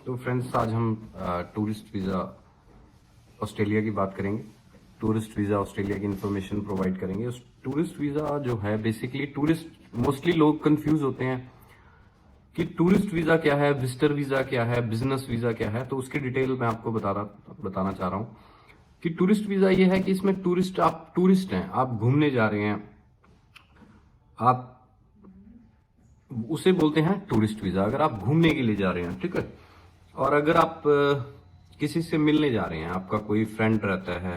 तो फ्रेंड्स, आज हम टूरिस्ट वीज़ा ऑस्ट्रेलिया की बात करेंगे। टूरिस्ट वीज़ा ऑस्ट्रेलिया की इन्फॉर्मेशन प्रोवाइड करेंगे। उस टूरिस्ट वीज़ा जो है, बेसिकली टूरिस्ट मोस्टली लोग कंफ्यूज होते हैं कि टूरिस्ट वीज़ा क्या है, विजिटर वीज़ा क्या है, बिजनेस वीज़ा क्या है। तो उसकी डिटेल मैं आपको बताना चाह रहा हूँ कि टूरिस्ट वीज़ा ये है कि इसमें आप टूरिस्ट हैं, आप घूमने जा रहे हैं, आप उसे बोलते हैं टूरिस्ट वीज़ा। अगर आप घूमने के लिए जा रहे हैं, ठीक है। और अगर आप किसी से मिलने जा रहे हैं, आपका कोई फ्रेंड रहता है,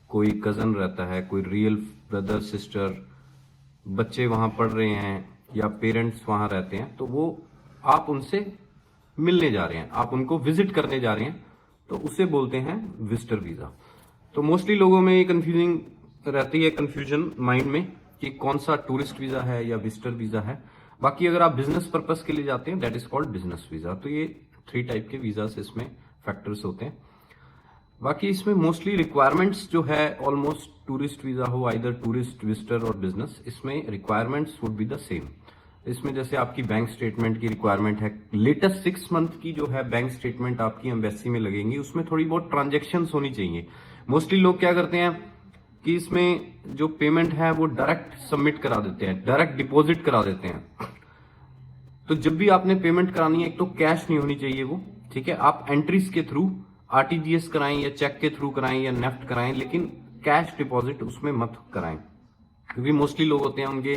कोई कजन रहता है, कोई रियल ब्रदर सिस्टर, बच्चे वहां पढ़ रहे हैं या पेरेंट्स वहां रहते हैं, तो वो आप उनसे मिलने जा रहे हैं, आप उनको विजिट करने जा रहे हैं, तो उसे बोलते हैं विजिटर वीजा। तो मोस्टली लोगों में ये कंफ्यूजिंग रहती है, कंफ्यूजन माइंड में कि कौन सा टूरिस्ट वीजा है या विजिटर वीजा है। बाकी अगर आप बिजनेस पर्पस के लिए जाते हैं, that is called business visa. तो ये 3 टाइप के वीजा इसमें फैक्टर्स होते हैं। बाकी इसमें मोस्टली रिक्वायरमेंट्स जो है, ऑलमोस्ट टूरिस्ट वीजा हो, आइदर टूरिस्ट, विजिटर और बिजनेस, इसमें requirements would be the same. इसमें जैसे आपकी बैंक स्टेटमेंट की रिक्वायरमेंट है, लेटेस्ट 6 मंथ की जो है बैंक स्टेटमेंट आपकी एम्बेसी में लगेंगी, उसमें थोड़ी बहुत ट्रांजेक्शन होनी चाहिए। मोस्टली लोग क्या करते हैं कि इसमें जो पेमेंट है वो डायरेक्ट सबमिट करा देते हैं, डायरेक्ट डिपॉजिट करा देते हैं। तो जब भी आपने पेमेंट करानी है, एक तो कैश नहीं होनी चाहिए वो, ठीक है। आप एंट्रीज के थ्रू आरटीजीएस कराएं या चेक के थ्रू कराएं या नेफ्ट कराएं, लेकिन कैश डिपॉजिट उसमें मत कराएं, क्योंकि मोस्टली लोग होते हैं उनके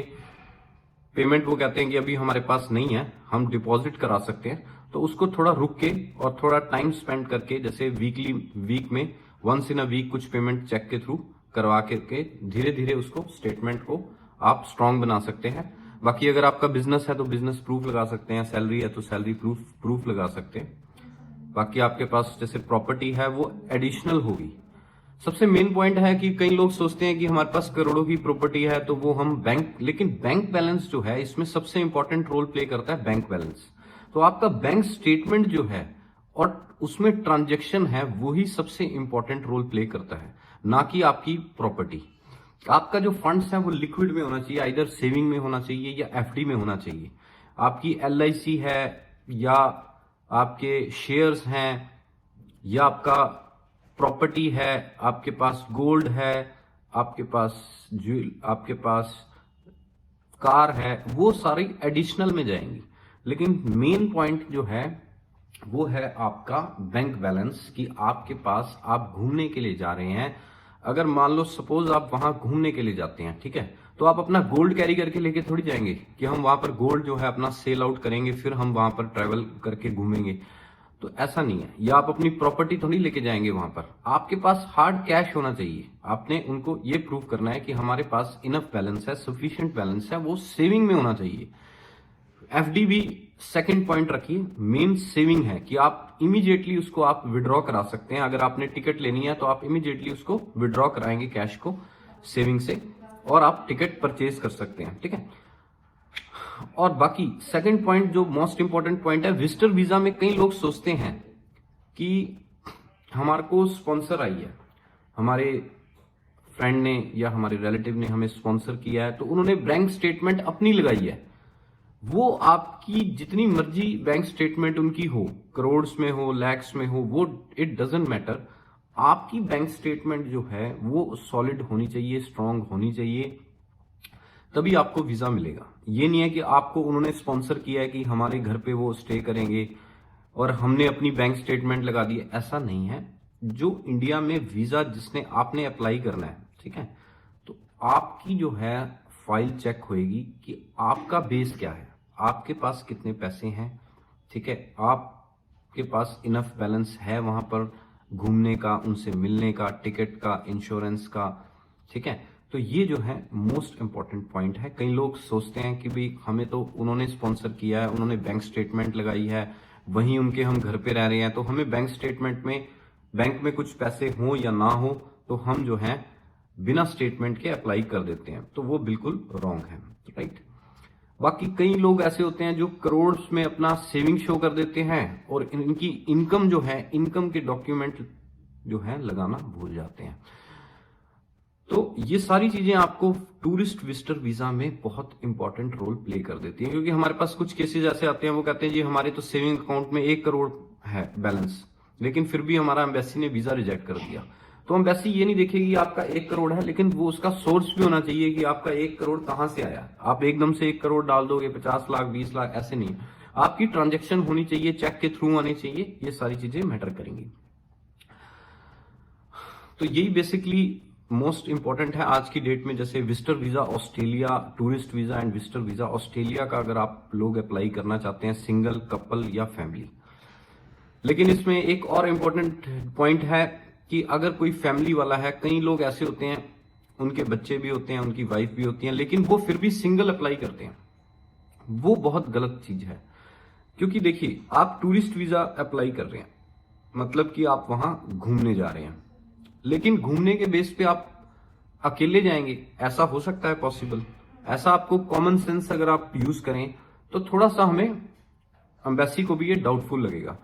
पेमेंट वो कहते हैं कि अभी हमारे पास नहीं है, हम डिपॉजिट करा सकते हैं। तो उसको थोड़ा रुक के और थोड़ा टाइम स्पेंड करके, जैसे वीक में वंस इन अ वीक कुछ पेमेंट चेक के थ्रू करवा के धीरे धीरे उसको स्टेटमेंट को आप स्ट्रांग बना सकते हैं। बाकी अगर आपका बिजनेस है तो बिजनेस प्रूफ लगा सकते हैं, सैलरी है तो सैलरी प्रूफ लगा सकते हैं। बाकी आपके पास जैसे प्रॉपर्टी है वो एडिशनल होगी। सबसे मेन पॉइंट है कि कई लोग सोचते हैं कि हमारे पास करोड़ों की प्रॉपर्टी है तो वो हम लेकिन बैंक बैलेंस जो है, इसमें सबसे इंपॉर्टेंट रोल प्ले करता है बैंक बैलेंस। तो आपका बैंक स्टेटमेंट जो है और उसमें ट्रांजेक्शन है, वही सबसे इंपॉर्टेंट रोल प्ले करता है, ना कि आपकी प्रॉपर्टी। आपका जो फंड्स है वो लिक्विड में होना चाहिए, आइदर सेविंग में होना चाहिए या एफडी में होना चाहिए। आपकी एलआईसी है या आपके शेयर्स हैं या आपका प्रॉपर्टी है, आपके पास गोल्ड है, आपके पास कार है, वो सारी एडिशनल में जाएंगी। लेकिन मेन पॉइंट जो है वो है आपका बैंक बैलेंस, कि आपके पास आप घूमने के लिए जा रहे हैं। अगर मान लो सपोज आप वहां घूमने के लिए जाते हैं, ठीक है, तो आप अपना गोल्ड कैरी करके लेके थोड़ी जाएंगे कि हम वहां पर गोल्ड जो है अपना सेल आउट करेंगे, फिर हम वहां पर ट्रेवल करके घूमेंगे। तो ऐसा नहीं है। या आप अपनी प्रॉपर्टी थोड़ी लेके जाएंगे वहां पर, आपके पास हार्ड कैश होना चाहिए। आपने उनको ये प्रूव करना है कि हमारे पास इनफ बैलेंस है, सफिशिएंट बैलेंस है, वो सेविंग में होना चाहिए। एफडी भी सेकंड पॉइंट रखिए, मेन सेविंग है कि आप इमीडिएटली उसको आप विड्रॉ करा सकते हैं। अगर आपने टिकट लेनी है तो आप इमीडिएटली उसको विड्रॉ कराएंगे कैश को सेविंग से, और आप टिकट परचेज कर सकते हैं, ठीक है। और बाकी सेकंड पॉइंट जो मोस्ट इंपॉर्टेंट पॉइंट है, विजिटर वीजा में कई लोग सोचते हैं कि हमारे को स्पॉन्सर आई है, हमारे फ्रेंड ने या हमारे रिलेटिव ने हमें स्पॉन्सर किया है, तो उन्होंने बैंक स्टेटमेंट अपनी लगाई है। वो आपकी जितनी मर्जी बैंक स्टेटमेंट उनकी हो, करोड़ में हो, लैक्स में हो, वो इट डजेंट मैटर। आपकी बैंक स्टेटमेंट जो है वो सॉलिड होनी चाहिए, स्ट्रांग होनी चाहिए, तभी आपको वीजा मिलेगा। ये नहीं है कि आपको उन्होंने स्पॉन्सर किया है कि हमारे घर पे वो स्टे करेंगे और हमने अपनी बैंक स्टेटमेंट लगा दी, ऐसा नहीं है। जो इंडिया में वीजा जिसने आपने अप्लाई करना है, ठीक है, तो आपकी जो है फाइल चेक होएगी कि आपका बेस क्या है, आपके पास कितने पैसे हैं, ठीक है, आपके पास इनफ बैलेंस है वहां पर घूमने का, उनसे मिलने का, टिकट का, इंश्योरेंस का, ठीक है। तो ये जो है मोस्ट इंपॉर्टेंट पॉइंट है। कई लोग सोचते हैं कि भाई हमें तो उन्होंने स्पॉन्सर किया है, उन्होंने बैंक स्टेटमेंट लगाई है, वहीं उनके हम घर पे रह रहे हैं, तो हमें बैंक स्टेटमेंट में, बैंक में कुछ पैसे हो या ना हो, तो हम जो है बिना स्टेटमेंट के अप्लाई कर देते हैं। तो वो बिल्कुल रॉन्ग है, राइट। बाकी कई लोग ऐसे होते हैं जो करोड़ में अपना सेविंग शो कर देते हैं और इनकी इनकम जो है, इनकम के डॉक्यूमेंट जो है लगाना भूल जाते हैं। तो ये सारी चीजें आपको टूरिस्ट विजिटर वीजा में बहुत इंपॉर्टेंट रोल प्ले कर देती है, क्योंकि हमारे पास कुछ केसेस ऐसे आते हैं, वो कहते हैं जी हमारे तो सेविंग अकाउंट में 1 करोड़ है बैलेंस, लेकिन फिर भी हमारा एम्बेसी ने वीजा रिजेक्ट कर दिया। तो एम्बेसी ये नहीं देखेगी आपका 1 करोड़ है, लेकिन वो उसका सोर्स भी होना चाहिए कि आपका 1 करोड़ कहां से आया। आप एकदम से 1 करोड़ डाल दोगे, 50 लाख 20 लाख ऐसे नहीं, आपकी ट्रांजेक्शन होनी चाहिए, चेक के थ्रू आनी चाहिए, ये सारी चीजें मैटर करेंगी। तो यही बेसिकली मोस्ट इंपॉर्टेंट है आज की डेट में। जैसे visitor visa Australia, tourist visa and visitor visa Australia का अगर आप लोग अप्लाई करना चाहते हैं, सिंगल, कपल या फैमिली। लेकिन इसमें एक और इम्पोर्टेंट पॉइंट है कि अगर कोई फैमिली वाला है, कई लोग ऐसे होते हैं उनके बच्चे भी होते हैं, उनकी वाइफ भी होती है, लेकिन वो फिर भी सिंगल अप्लाई करते हैं, वो बहुत गलत चीज है। क्योंकि देखिए, आप टूरिस्ट वीजा अप्लाई कर रहे हैं, मतलब कि आप वहां घूमने जा रहे हैं, लेकिन घूमने के बेस पे आप अकेले जाएंगे, ऐसा हो सकता है पॉसिबल? ऐसा आपको कॉमन सेंस अगर आप यूज करें तो थोड़ा सा हमें एम्बेसी को भी ये डाउटफुल लगेगा।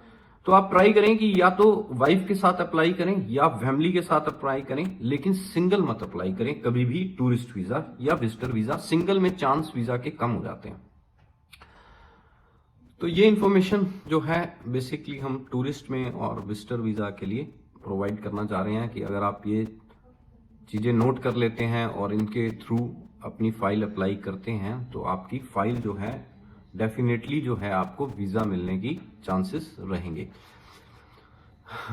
तो आप ट्राई करें कि या तो वाइफ के साथ अप्लाई करें या फैमिली के साथ अप्लाई करें, लेकिन सिंगल मत अप्लाई करें कभी भी टूरिस्ट वीजा या विजिटर वीजा। सिंगल में चांस वीजा के कम हो जाते हैं। तो ये इंफॉर्मेशन जो है बेसिकली हम टूरिस्ट में और विजिटर वीजा के लिए प्रोवाइड करना चाह रहे हैं कि अगर आप ये चीजें नोट कर लेते हैं और इनके थ्रू अपनी फाइल अप्लाई करते हैं तो आपकी फाइल जो है डेफिनेटली जो है आपको वीजा मिलने की चांसेस रहेंगे।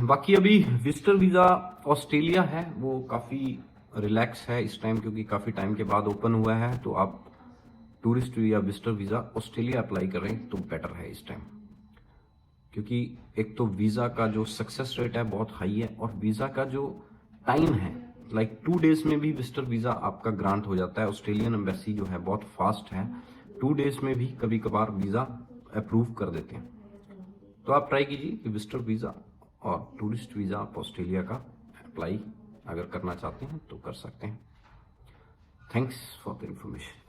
बाकी अभी विजिटर वीजा ऑस्ट्रेलिया है वो काफी रिलैक्स है इस टाइम, क्योंकि काफी टाइम के बाद ओपन हुआ है। तो आप टूरिस्ट या विजिटर वीजा ऑस्ट्रेलिया अप्लाई करें तो बेटर है इस टाइम, क्योंकि एक तो वीजा का जो सक्सेस रेट है बहुत हाई है, और वीजा का जो टाइम है लाइक 2 डेज में भी विजिटर वीजा आपका ग्रांट हो जाता है। ऑस्ट्रेलियन एम्बेसी जो है बहुत फास्ट है, 2 डेज में भी कभी कभार वीजा अप्रूव कर देते हैं। तो आप ट्राई कीजिए कि विजिटर वीजा और टूरिस्ट वीजा आप ऑस्ट्रेलिया का अप्लाई अगर करना चाहते हैं तो कर सकते हैं। Thanks for the information.